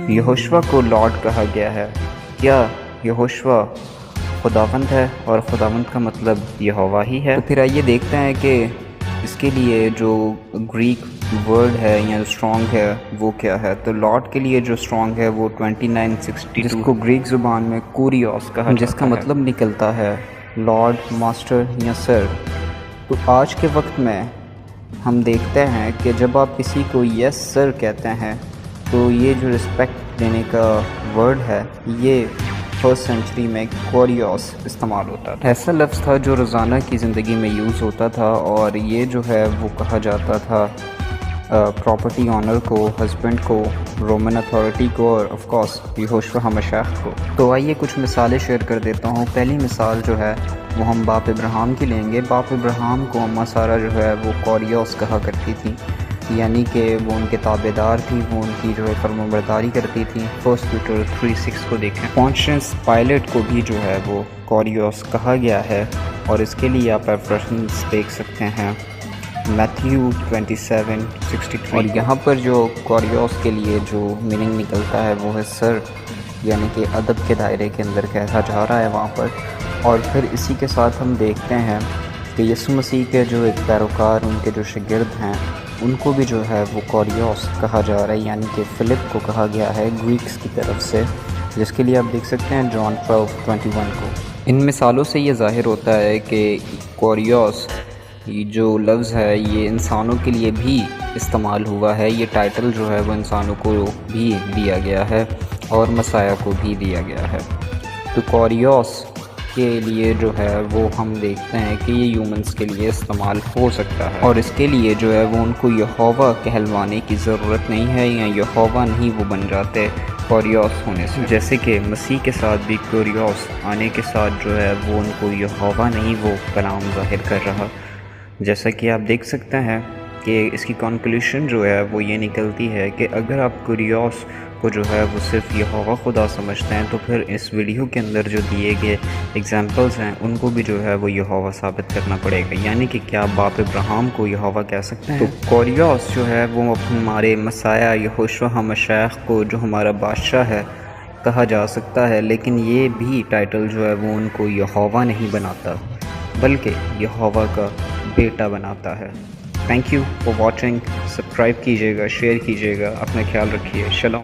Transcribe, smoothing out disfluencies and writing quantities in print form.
यहोशुआ को लॉर्ड कहा गया है। क्या यहोशुआ खुदावंद है और खुदावंद का मतलब यहोवा ही है? तो फिर आइए देखते हैं कि इसके लिए जो ग्रीक वर्ड है या स्ट्रॉन्ग है वो क्या है। तो लॉर्ड के लिए जो स्ट्रॉन्ग है वो 2962, जिसको ग्रीक ज़ुबान में कुरियोस कहा जाता है, जिसका मतलब निकलता है लॉर्ड, मास्टर या सर। तो आज के वक्त में हम देखते हैं कि जब आप किसी को यस सर कहते हैं तो ये जो रिस्पेक्ट देने का वर्ड है ये फर्स्ट सेंचुरी में कोरियोस इस्तेमाल होता था। ऐसा लफ्ज़ था जो रोज़ाना की ज़िंदगी में यूज़ होता था और ये जो है वो कहा जाता था प्रॉपर्टी ऑनर को, हस्बैंड को, रोमन अथॉरिटी को और ऑफ कोर्स यहोशुआ हमशाख को। तो आइए कुछ मिसालें शेयर कर देता हूँ। पहली मिसाल जो है वो हम बाप इब्राहिम की लेंगे। बाप इब्राहिम को अम्मा सारा जो है वो कोरियोस कहा करती थी, यानी कि वो उनके ताबेदार थी, वो उनकी जो है फर्माबरदारी करती थी। फर्स्ट पीटर 3:6 को देखें। पोंटियस पायलट को भी जो है वो कोरियोस कहा गया है और इसके लिए आप रेफरेंस देख सकते हैं मैथ्यू 27:63। और यहाँ पर जो कोरियोस के लिए जो मीनिंग निकलता है वो है सर, यानी कि अदब के दायरे के अंदर कहा जा रहा है वहाँ पर। और फिर इसी के साथ हम देखते हैं कि यीशु मसीह के जो एक पैरोकार, उनके जो शागिर्द हैं, उनको भी जो है वो कोरियोस कहा जा रहा है, यानी कि फ़िलिप को कहा गया है ग्रीक्स की तरफ से, जिसके लिए आप देख सकते हैं जॉन 12:21 को। इन मिसालों से ये ज़ाहिर होता है कि कोरियोस ये जो लफ्ज़ है ये इंसानों के लिए भी इस्तेमाल हुआ है। ये टाइटल जो है वो इंसानों को भी दिया गया है और मसाया को भी दिया गया है। तो कोरियोस के लिए जो है वो हम देखते हैं कि ये ह्यूमंस के लिए इस्तेमाल हो सकता है और इसके लिए जो है वो उनको यहोवा कहलवाने की ज़रूरत नहीं है या यहोवा नहीं वो बन जाते कोरियोस होने से। जैसे कि मसीह के साथ भी कोरियोस आने के साथ जो है वो उनको यहोवा नहीं वो कलाम ज़ाहिर कर रहा। जैसा कि आप देख सकते हैं कि इसकी कंक्लूशन जो है वो ये निकलती है कि अगर आप कोरियोस को जो है वो सिर्फ यहोवा खुदा समझते हैं तो फिर इस वीडियो के अंदर जो दिए गए एग्जांपल्स हैं उनको भी जो है वो यहोवा साबित करना पड़ेगा। यानी कि क्या बाप इब्राहिम को यहोवा कह सकते हैं? तो कोरियोस जो है वो हमारे मसाया यहोशुआ हमशाख को, जो हमारा बादशाह है, कहा जा सकता है, लेकिन ये भी टाइटल जो है वो उनको यहोवा नहीं बनाता बल्कि यहोवा का बेटा बनाता है। Thank you for watching. Subscribe कीजिएगा, शेयर कीजिएगा, अपना ख्याल रखिए। शलोम।